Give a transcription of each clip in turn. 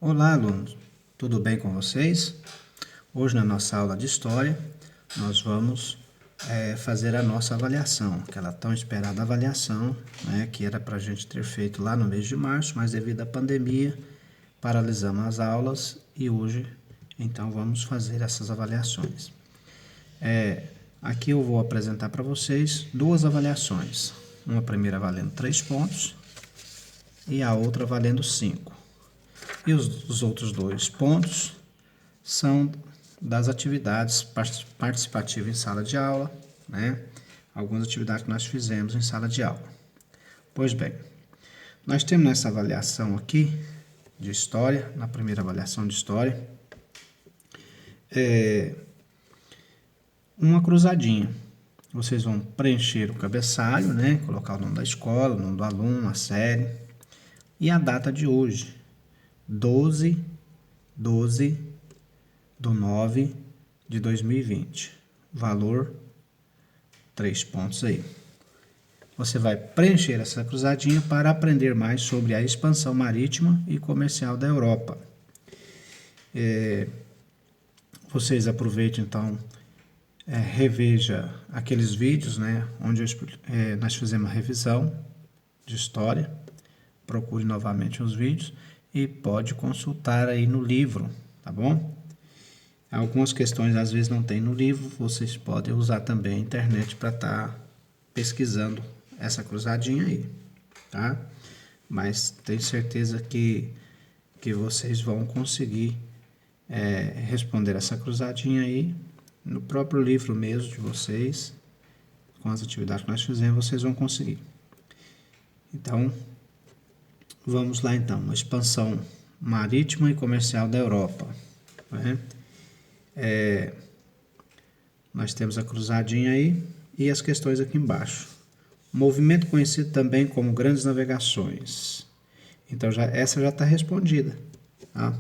Olá, alunos! Tudo bem com vocês? Hoje, na nossa aula de História, nós vamos fazer a nossa avaliação, aquela tão esperada avaliação, né, que era para a gente ter feito lá no mês de março, mas devido à pandemia, paralisamos as aulas e hoje, então, vamos fazer essas avaliações. Aqui eu vou apresentar para vocês duas avaliações. Uma primeira valendo 3 pontos e a outra valendo 5. E os outros 2 pontos são das atividades participativas em sala de aula, né? Algumas atividades que nós fizemos em sala de aula. Pois bem, nós temos nessa avaliação aqui de História, na primeira avaliação de História, uma cruzadinha. Vocês vão preencher o cabeçalho, né? Colocar o nome da escola, o nome do aluno, a série e a data de hoje. 12/9 de 2020. Valor 3 pontos aí. Você vai preencher essa cruzadinha para aprender mais sobre a expansão marítima e comercial da Europa. Vocês aproveitem então, reveja aqueles vídeos, né, onde nós fizemos a revisão de história. Procure novamente os vídeos e pode consultar aí no livro, tá bom? Algumas questões às vezes não tem no livro, vocês podem usar também a internet para estar pesquisando essa cruzadinha aí, tá? Mas tenho certeza que vocês vão conseguir responder essa cruzadinha aí no próprio livro mesmo de vocês, com as atividades que nós fizemos, vocês vão conseguir. Então, vamos lá então, a expansão marítima e comercial da Europa, né? Nós temos a cruzadinha aí e as questões aqui embaixo. Movimento conhecido também como grandes navegações. Então, essa já está respondida, tá?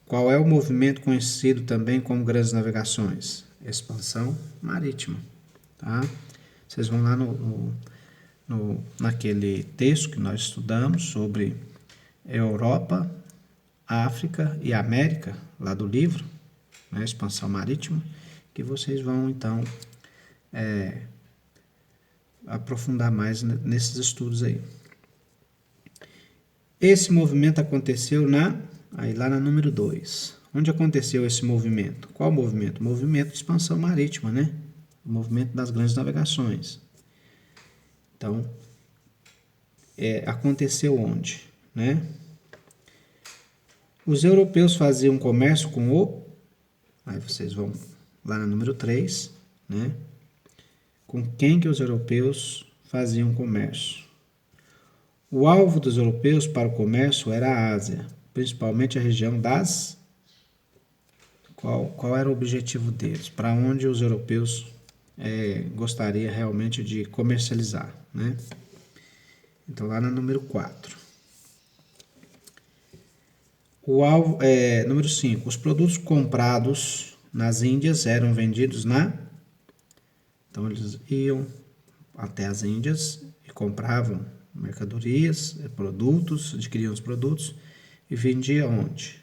Qual é o movimento conhecido também como grandes navegações? Expansão marítima, tá? Vocês vão lá naquele texto que nós estudamos sobre Europa, África e América, lá do livro, né, expansão marítima, que vocês vão então aprofundar mais nesses estudos aí. Esse movimento aconteceu lá na número 2. Onde aconteceu esse movimento? Qual movimento? O movimento de expansão marítima, né? O movimento das grandes navegações. Então, aconteceu onde, né? Os europeus faziam comércio com o... Aí vocês vão lá no número 3, né? Com quem que os europeus faziam comércio? O alvo dos europeus para o comércio era a Ásia, principalmente a região das... Qual era o objetivo deles? Para onde os europeus gostariam realmente de comercializar, né? Então, lá no número 4. O alvo, número 5. Os produtos comprados nas Índias eram vendidos Então, eles iam até as Índias e compravam mercadorias, produtos, adquiriam os produtos e vendiam onde?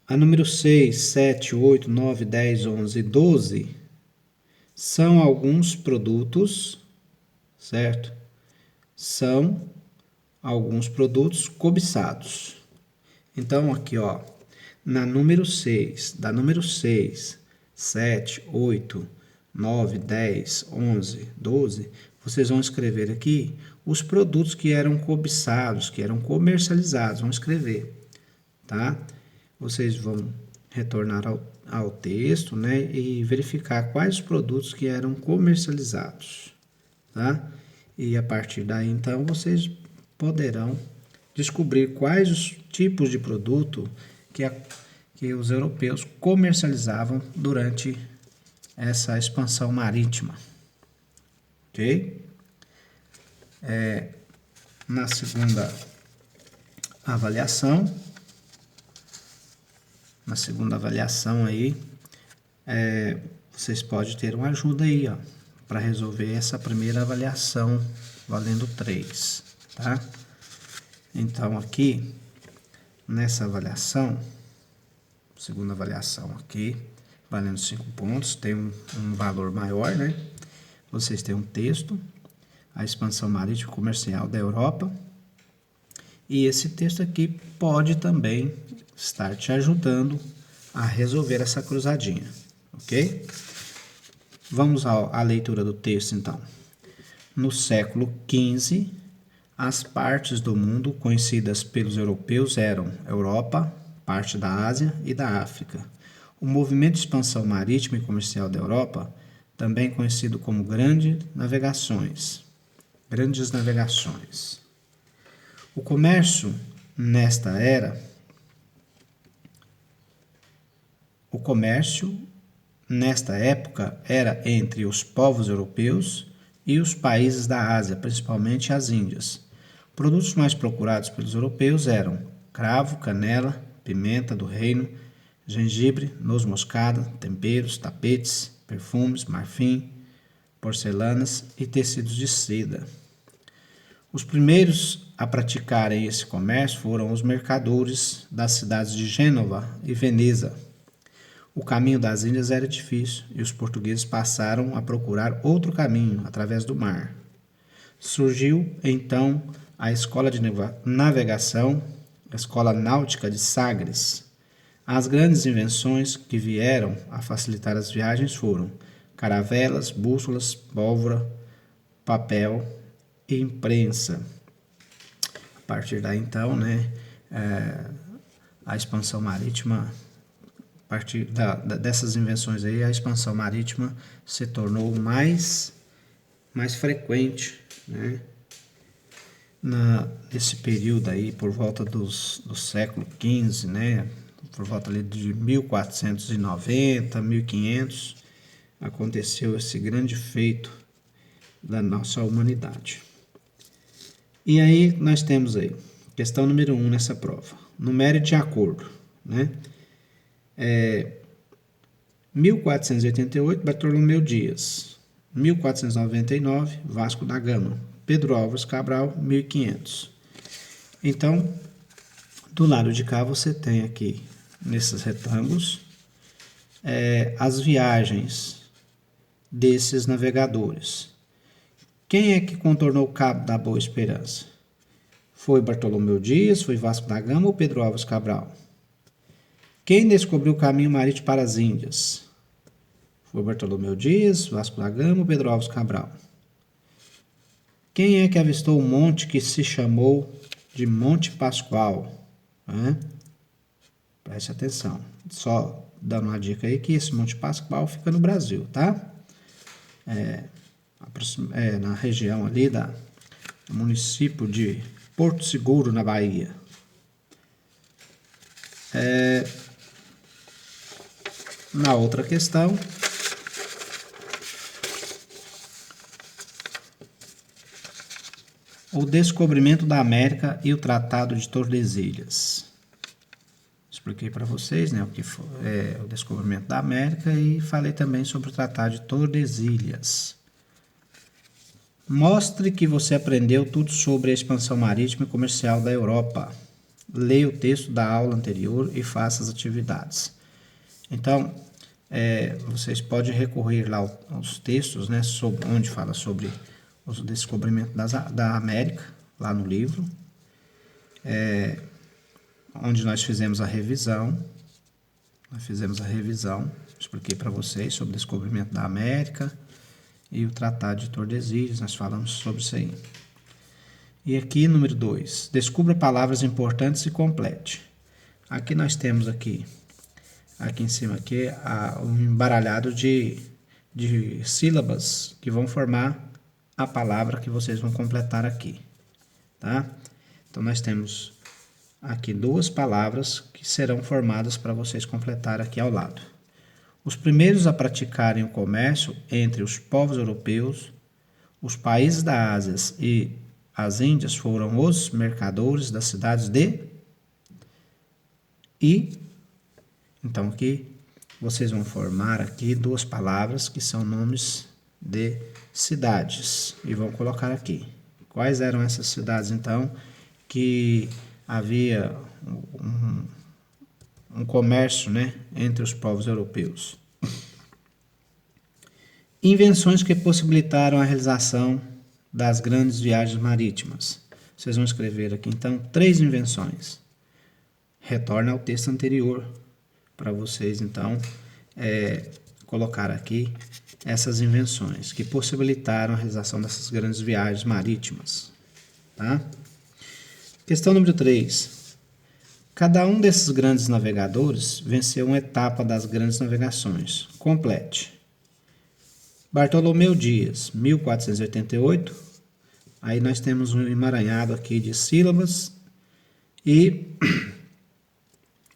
A número 6, 7, 8, 9, 10, 11 e 12 são alguns produtos, certo? São alguns produtos cobiçados. Então, aqui, ó, da número 6, 7, 8, 9, 10, 11, 12, vocês vão escrever aqui os produtos que eram cobiçados, que eram comercializados, vão escrever, tá? Vocês vão retornar ao texto, né, e verificar quais os produtos que eram comercializados, tá? E a partir daí, então, vocês poderão descobrir quais os tipos de produto que os europeus comercializavam durante essa expansão marítima, ok? Na segunda avaliação, aí, vocês podem ter uma ajuda aí, ó. para resolver essa primeira avaliação valendo 3, tá? Então aqui, nessa avaliação, segunda avaliação aqui, valendo 5 pontos, tem um valor maior, né? Vocês têm um texto, a expansão marítima e comercial da Europa, e esse texto aqui pode também estar te ajudando a resolver essa cruzadinha, ok? Vamos à leitura do texto, então. No século XV, as partes do mundo conhecidas pelos europeus eram Europa, parte da Ásia e da África. O movimento de expansão marítima e comercial da Europa, também conhecido como grandes navegações. O comércio nesta época era entre os povos europeus e os países da Ásia, principalmente as Índias. Produtos mais procurados pelos europeus eram cravo, canela, pimenta do reino, gengibre, noz moscada, temperos, tapetes, perfumes, marfim, porcelanas e tecidos de seda. Os primeiros a praticarem esse comércio foram os mercadores das cidades de Gênova e Veneza. O caminho das Índias era difícil e os portugueses passaram a procurar outro caminho através do mar. Surgiu, então, a Escola de Navegação, a Escola Náutica de Sagres. As grandes invenções que vieram a facilitar as viagens foram caravelas, bússolas, pólvora, papel e imprensa. A partir daí, então, né, a expansão marítima, a partir dessas invenções aí, a expansão marítima se tornou mais frequente, né? Nesse período aí, por volta do século XV, né? Por volta ali de 1490, 1500, aconteceu esse grande feito da nossa humanidade. E aí nós temos aí, questão número 1 nessa prova. Numere de acordo, né? 1488, Bartolomeu Dias. 1499, Vasco da Gama. Pedro Álvares Cabral, 1500. Então, do lado de cá você tem aqui, nesses retângulos, as viagens desses navegadores. Quem é que contornou o Cabo da Boa Esperança? Foi Bartolomeu Dias, foi Vasco da Gama ou Pedro Álvares Cabral? Quem descobriu o caminho marítimo para as Índias? Foi Bartolomeu Dias, Vasco da Gama ou Pedro Álvares Cabral? Quem é que avistou o monte que se chamou de Monte Pascoal? Preste atenção. Só dando uma dica aí que esse Monte Pascoal fica no Brasil, tá? Na região ali do município de Porto Seguro, na Bahia. Na outra questão, o descobrimento da América e o Tratado de Tordesilhas. Expliquei para vocês, né, o que foi o descobrimento da América e falei também sobre o Tratado de Tordesilhas. Mostre que você aprendeu tudo sobre a expansão marítima e comercial da Europa. Leia o texto da aula anterior e faça as atividades. Então, vocês podem recorrer lá aos textos, né, onde fala sobre o descobrimento da América, lá no livro, onde nós fizemos a revisão. Expliquei para vocês sobre o descobrimento da América e o Tratado de Tordesilhas, nós falamos sobre isso aí. E aqui, número 2, descubra palavras importantes e complete. Aqui nós temos aqui em cima, aqui, um embaralhado de sílabas que vão formar a palavra que vocês vão completar aqui, tá? Então, nós temos aqui 2 palavras que serão formadas para vocês completar aqui ao lado. Os primeiros a praticarem o comércio entre os povos europeus, os países da Ásia e as Índias foram os mercadores das cidades Então aqui vocês vão formar aqui 2 palavras que são nomes de cidades. E vamos colocar aqui. Quais eram essas cidades, então, que havia um comércio, né, entre os povos europeus? Invenções que possibilitaram a realização das grandes viagens marítimas. Vocês vão escrever aqui, então, 3 invenções. Retorna ao texto anterior, para vocês, então, colocar aqui essas invenções que possibilitaram a realização dessas grandes viagens marítimas. Tá? Questão número 3. Cada um desses grandes navegadores venceu uma etapa das grandes navegações. Complete. Bartolomeu Dias, 1488. Aí nós temos um emaranhado aqui de sílabas. E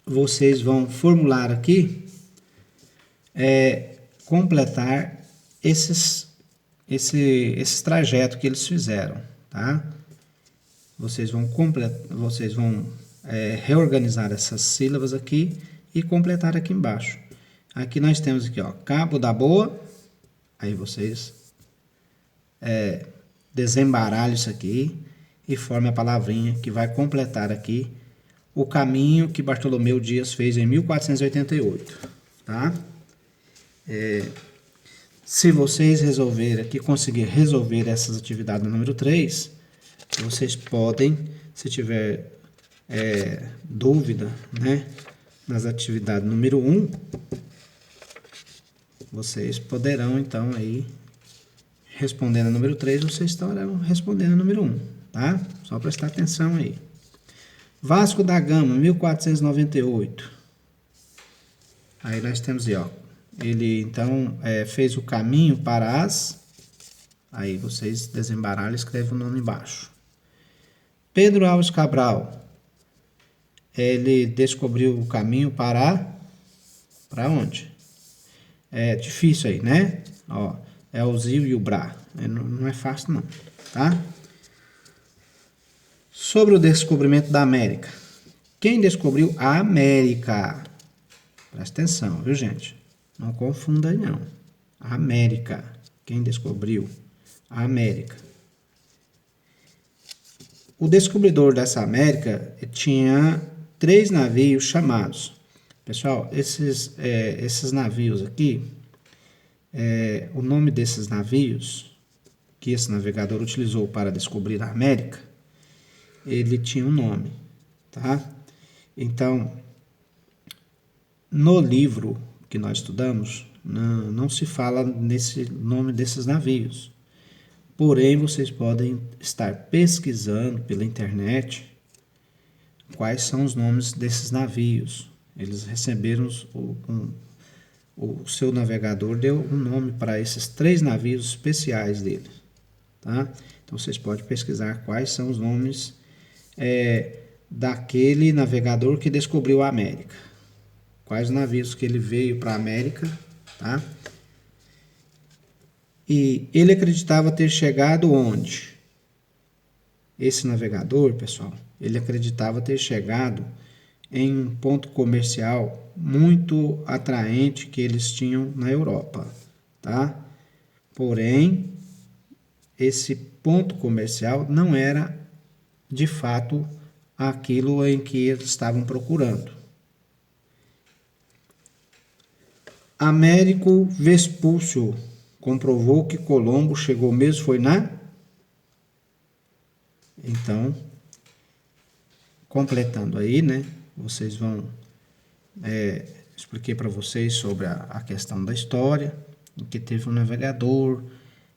vocês vão formular aqui, completar esse trajeto que eles fizeram, tá? Vocês vão reorganizar essas sílabas aqui e completar aqui embaixo. Aqui nós temos aqui, ó, Cabo da Boa. Aí vocês desembaralham isso aqui e formem a palavrinha que vai completar aqui o caminho que Bartolomeu Dias fez em 1488, tá? Se vocês resolverem aqui, conseguir resolver essas atividades no número 3, vocês podem, se tiver dúvida, né, nas atividades número 1, vocês poderão, então, aí, respondendo a número 3, vocês estarão respondendo a número 1, tá? Só prestar atenção aí. Vasco da Gama, 1498. Aí nós temos aí, ó. Ele, então, fez o caminho para as... Aí vocês desembaralham e escrevem o nome embaixo. Pedro Álvares Cabral. Ele descobriu o caminho para... Para onde? É difícil aí, né? Ó, é o Zio e o Bra. Não é fácil, não, tá? Sobre o descobrimento da América. Quem descobriu a América? Presta atenção, viu, gente? Não confunda aí, não. A América. Quem descobriu a América? O descobridor dessa América tinha 3 navios chamados. Pessoal, esses navios aqui, o nome desses navios que esse navegador utilizou para descobrir a América, ele tinha um nome, tá? Então, no livro que nós estudamos, não se fala nesse nome desses navios. Porém, vocês podem estar pesquisando pela internet quais são os nomes desses navios. Eles receberam, o seu navegador deu um nome para esses 3 navios especiais dele, tá? Então, vocês podem pesquisar quais são os nomes daquele navegador que descobriu a América. Quais navios que ele veio para a América, tá? E ele acreditava ter chegado onde? Esse navegador, pessoal, ele acreditava ter chegado em um ponto comercial muito atraente que eles tinham na Europa, tá? Porém, esse ponto comercial não era, de fato, aquilo em que eles estavam procurando. Américo Vespúcio comprovou que Colombo chegou mesmo, foi na... Então, completando aí, né? Vocês vão... expliquei para vocês sobre a questão da história, em que teve um navegador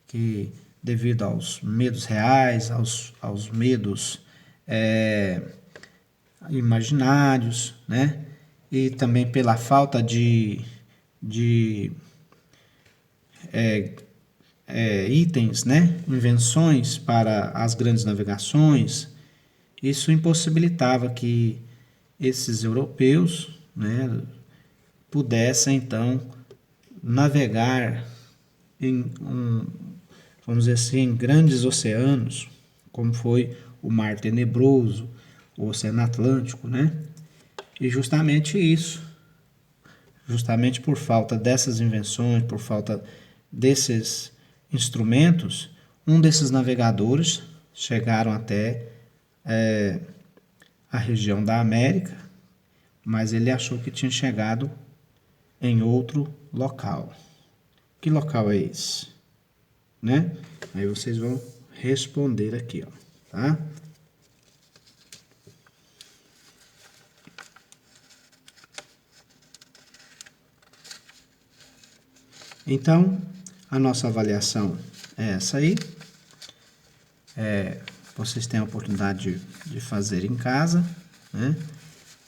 que, devido aos medos reais, aos medos imaginários, né? E também pela falta de itens, né? Invenções para as grandes navegações, isso impossibilitava que esses europeus, né, pudessem então navegar vamos dizer assim, em grandes oceanos, como foi o Mar Tenebroso, o Oceano Atlântico, né? E justamente isso, justamente por falta dessas invenções, por falta desses instrumentos, um desses navegadores chegaram até a região da América, mas ele achou que tinha chegado em outro local. Que local é esse? Né? Aí vocês vão responder aqui, ó, tá? Então, a nossa avaliação é essa aí. Vocês têm a oportunidade de fazer em casa, né?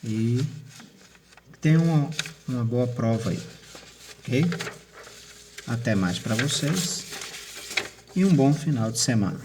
E tenham uma boa prova aí, ok? Até mais para vocês e um bom final de semana.